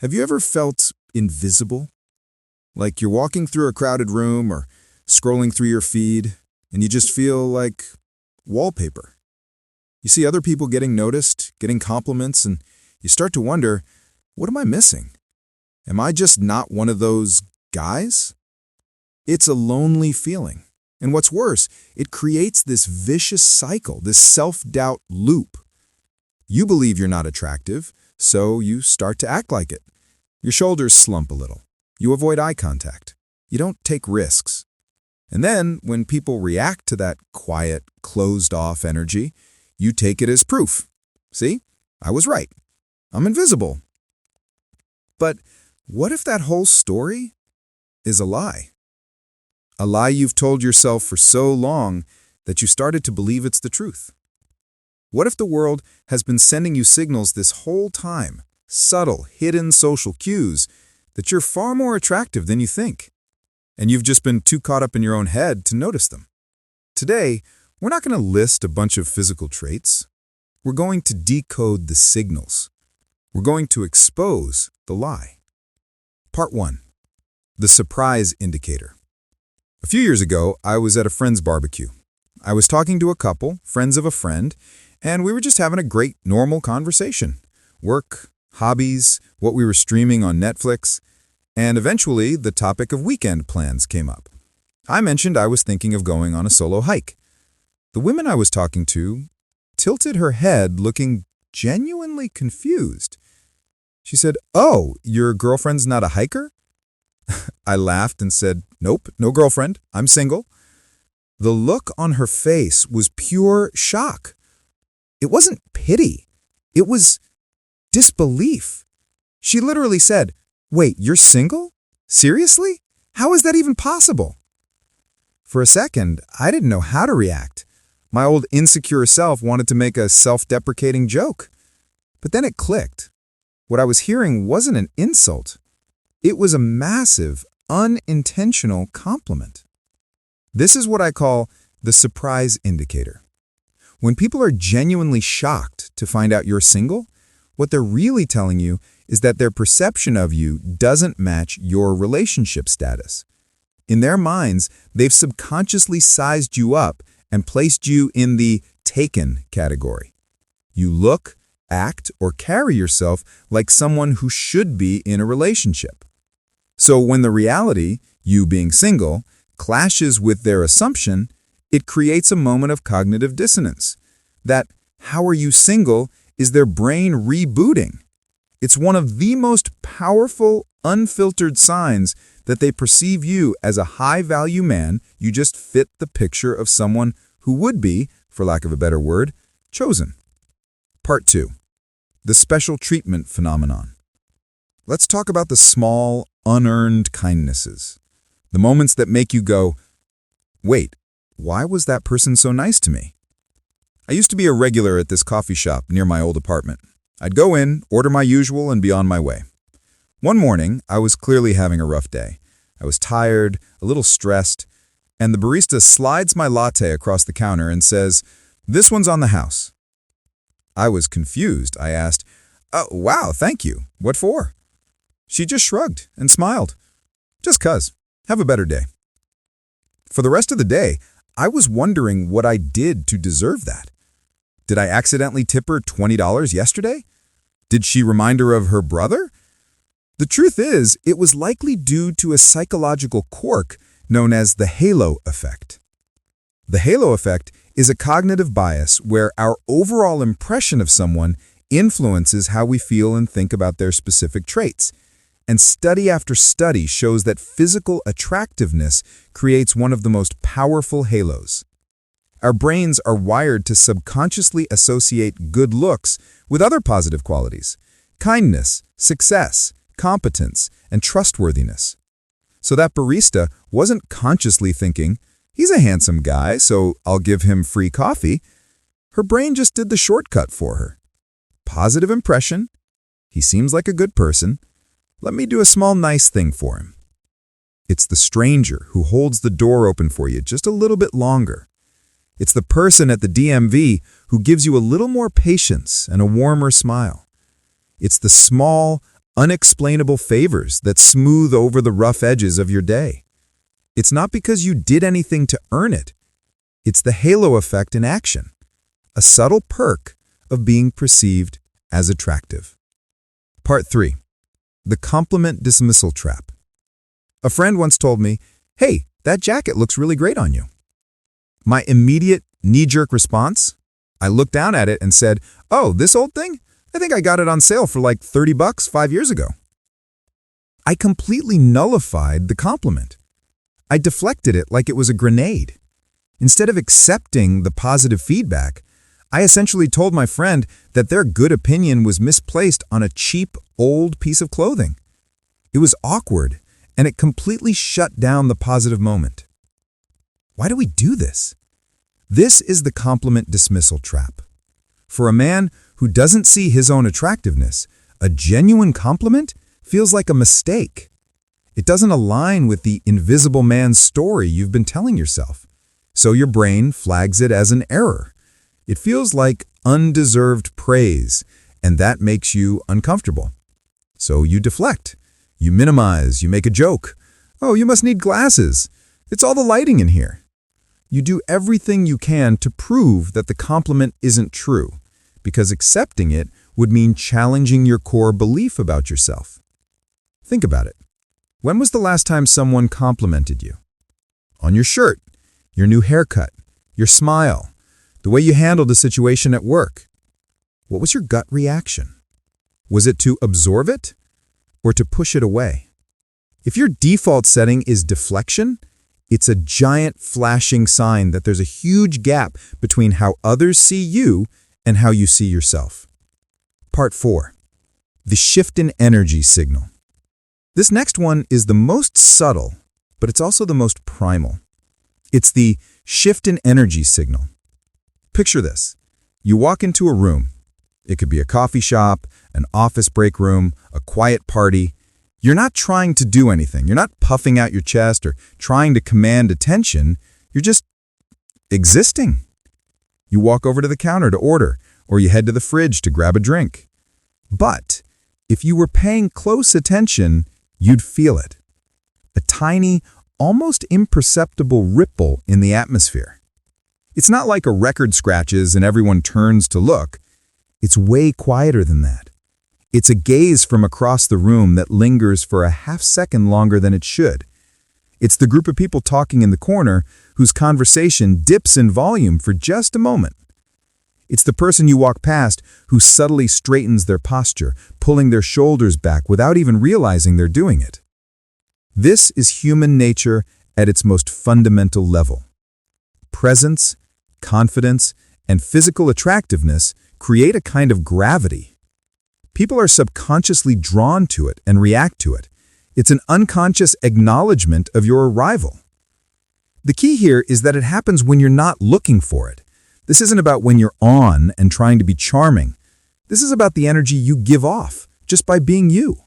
Have you ever felt invisible? Like you're walking through a crowded room or scrolling through your feed, and you just feel like wallpaper. You see other people getting noticed, getting compliments, and you start to wonder, what am I missing? Am I just not one of those guys? It's a lonely feeling. And what's worse, it creates this vicious cycle, this self-doubt loop. You believe you're not attractive, so you start to act like it. Your shoulders slump a little. You avoid eye contact. You don't take risks. And then, when people react to that quiet, closed-off energy, you take it as proof. See? I was right. I'm invisible. But what if that whole story is a lie? A lie you've told yourself for so long that you started to believe it's the truth. What if the world has been sending you signals this whole time, subtle, hidden social cues, that you're far more attractive than you think, and you've just been too caught up in your own head to notice them? Today, we're not going to list a bunch of physical traits. We're going to decode the signals. We're going to expose the lie. Part 1. The surprise indicator. A few years ago, I was at a friend's barbecue. I was talking to a couple, friends of a friend, and we were just having a great, normal conversation. Work, hobbies, what we were streaming on Netflix, and eventually the topic of weekend plans came up. I mentioned I was thinking of going on a solo hike. The woman I was talking to tilted her head, looking genuinely confused. She said, "Oh, your girlfriend's not a hiker?" I laughed and said, "Nope, no girlfriend. I'm single." The look on her face was pure shock. It wasn't pity. It was disbelief. She literally said, "Wait, you're single? Seriously? How is that even possible?" For a second, I didn't know how to react. My old insecure self wanted to make a self-deprecating joke. But then it clicked. What I was hearing wasn't an insult. It was a massive, unintentional compliment. This is what I call the surprise indicator. When people are genuinely shocked to find out you're single, what they're really telling you is that their perception of you doesn't match your relationship status. In their minds, they've subconsciously sized you up and placed you in the taken category. You look, act, or carry yourself like someone who should be in a relationship. So when the reality, you being single, clashes with their assumption, it creates a moment of cognitive dissonance. That "how are you single" is their brain rebooting. It's one of the most powerful, unfiltered signs that they perceive you as a high-value man. You just fit the picture of someone who would be, for lack of a better word, chosen. Part 2. The special treatment phenomenon. Let's talk about the small, unearned kindnesses. The moments that make you go, "Wait, why was that person so nice to me?" I used to be a regular at this coffee shop near my old apartment. I'd go in, order my usual, and be on my way. One morning, I was clearly having a rough day. I was tired, a little stressed, and the barista slides my latte across the counter and says, "This one's on the house." I was confused. I asked, "Oh, wow, thank you. What for?" She just shrugged and smiled. "Just 'cause. Have a better day." For the rest of the day, I was wondering what I did to deserve that. Did I accidentally tip her $20 yesterday? Did she remind her of her brother? The truth is, it was likely due to a psychological quirk known as the halo effect. The halo effect is a cognitive bias where our overall impression of someone influences how we feel and think about their specific traits. And study after study shows that physical attractiveness creates one of the most powerful halos. Our brains are wired to subconsciously associate good looks with other positive qualities: kindness, success, competence, and trustworthiness. So that barista wasn't consciously thinking, "He's a handsome guy, so I'll give him free coffee." Her brain just did the shortcut for her. Positive impression. He seems like a good person. Let me do a small nice thing for him. It's the stranger who holds the door open for you just a little bit longer. It's the person at the DMV who gives you a little more patience and a warmer smile. It's the small, unexplainable favors that smooth over the rough edges of your day. It's not because you did anything to earn it. It's the halo effect in action, a subtle perk of being perceived as attractive. Part 3. The compliment dismissal trap. A friend once told me, "Hey, that jacket looks really great on you." My immediate knee-jerk response? I looked down at it and said, "Oh, this old thing? I think I got it on sale for like $30 5 years ago." I completely nullified the compliment. I deflected it like it was a grenade. Instead of accepting the positive feedback, I essentially told my friend that their good opinion was misplaced on a cheap, old piece of clothing. It was awkward, and it completely shut down the positive moment. Why do we do this? This is the compliment dismissal trap. For a man who doesn't see his own attractiveness, a genuine compliment feels like a mistake. It doesn't align with the invisible man's story you've been telling yourself, so your brain flags it as an error. It feels like undeserved praise, and that makes you uncomfortable. So you deflect, you minimize, you make a joke. "Oh, you must need glasses. It's all the lighting in here." You do everything you can to prove that the compliment isn't true, because accepting it would mean challenging your core belief about yourself. Think about it. When was the last time someone complimented you? On your shirt, your new haircut, your smile, the way you handled a situation at work. What was your gut reaction? Was it to absorb it or to push it away? If your default setting is deflection, it's a giant flashing sign that there's a huge gap between how others see you and how you see yourself. Part 4. The shift in energy signal. This next one is the most subtle, but it's also the most primal. It's the shift in energy signal. Picture this. You walk into a room. It could be a coffee shop, an office break room, a quiet party. You're not trying to do anything. You're not puffing out your chest or trying to command attention. You're just existing. You walk over to the counter to order, or you head to the fridge to grab a drink. But if you were paying close attention, you'd feel it. A tiny, almost imperceptible ripple in the atmosphere. It's not like a record scratches and everyone turns to look. It's way quieter than that. It's a gaze from across the room that lingers for a half-second longer than it should. It's the group of people talking in the corner whose conversation dips in volume for just a moment. It's the person you walk past who subtly straightens their posture, pulling their shoulders back without even realizing they're doing it. This is human nature at its most fundamental level. Presence, confidence, and physical attractiveness create a kind of gravity. People are subconsciously drawn to it and react to it. It's an unconscious acknowledgement of your arrival. The key here is that it happens when you're not looking for it. This isn't about when you're on and trying to be charming. This is about the energy you give off just by being you.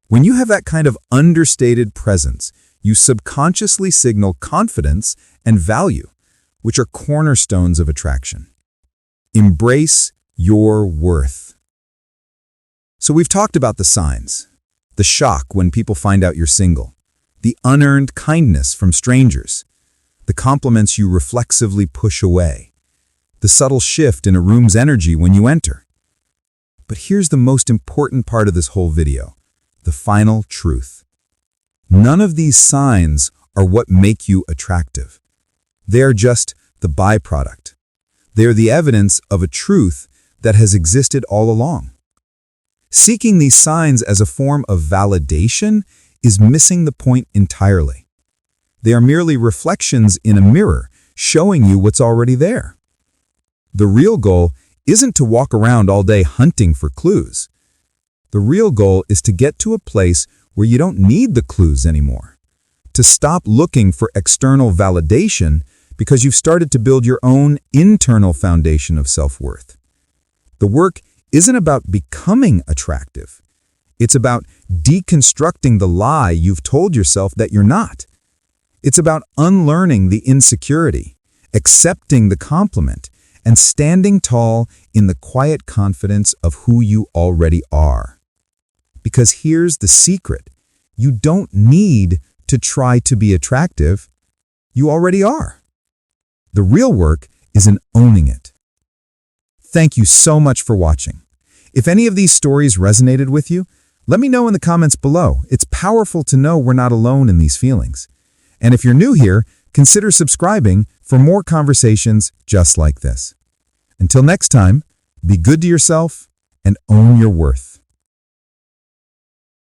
When you have that kind of understated presence, you subconsciously signal confidence and value, which are cornerstones of attraction. Embrace your worth. So we've talked about the signs, the shock when people find out you're single, the unearned kindness from strangers, the compliments you reflexively push away, the subtle shift in a room's energy when you enter. But here's the most important part of this whole video, the final truth. None of these signs are what make you attractive. They are just the byproduct. They are the evidence of a truth that has existed all along. Seeking these signs as a form of validation is missing the point entirely. They are merely reflections in a mirror showing you what's already there. The real goal isn't to walk around all day hunting for clues. The real goal is to get to a place where you don't need the clues anymore. To stop looking for external validation because you've started to build your own internal foundation of self-worth. The work isn't about becoming attractive. It's about deconstructing the lie you've told yourself that you're not. It's about unlearning the insecurity, accepting the compliment, and standing tall in the quiet confidence of who you already are. Because here's the secret. You don't need to try to be attractive. You already are. The real work is in owning it. Thank you so much for watching. If any of these stories resonated with you, let me know in the comments below. It's powerful to know we're not alone in these feelings. And if you're new here, consider subscribing for more conversations just like this. Until next time, be good to yourself and own your worth.